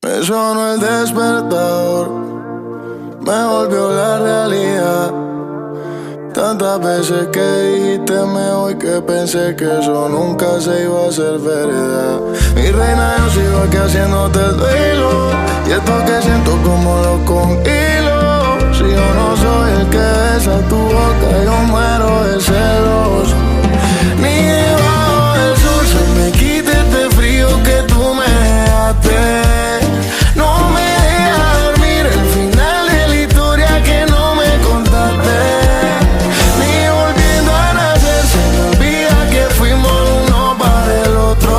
Me sonó el despertador, me volvió la realidad. Tantas veces que dijiste me voy que pensé que eso nunca se iba a hacer verdad. Mi reina, yo sigo aquí haciéndote el duelo, y esto que siento como lo con hilo. Si yo no soy el que besa tu boca, yo muero de celos. Ni debajo del sol se me quita este frío que tú me dejaste. No me deja dormir el final de la historia que no me contaste. Ni volviendo a nacer se me olvida que fuimos uno para el otro.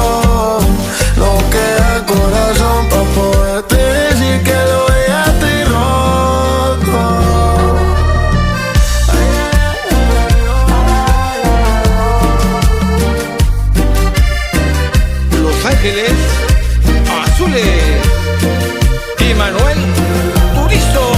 No queda corazón pa' poderte decir que lo dejaste roto. Los Ángeles Azules, Emanuel Turizo.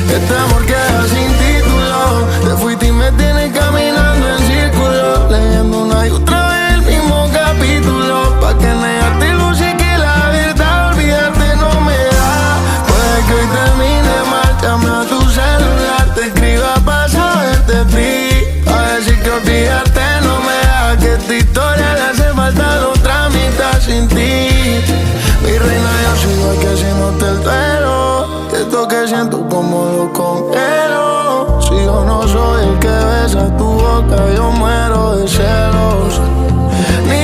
Este amor queda sin título, te fuiste y me tienes caminando en círculo, leyendo una y otra vez el mismo capítulo. Pa' que negártelo, sé que la verdad olvidarte no me da. Puede que hoy termine mal, llame a tu celular, te escriba pa' saberte de ti, a decir que olvidarte no me da, que esta historia le hace falta la otra mitad sin ti. Mi reina, yo sigo aquí haciéndote el duelo, y esto que siento como lo congelo. Si yo no soy el que besa tu boca, yo muero de celos. Ni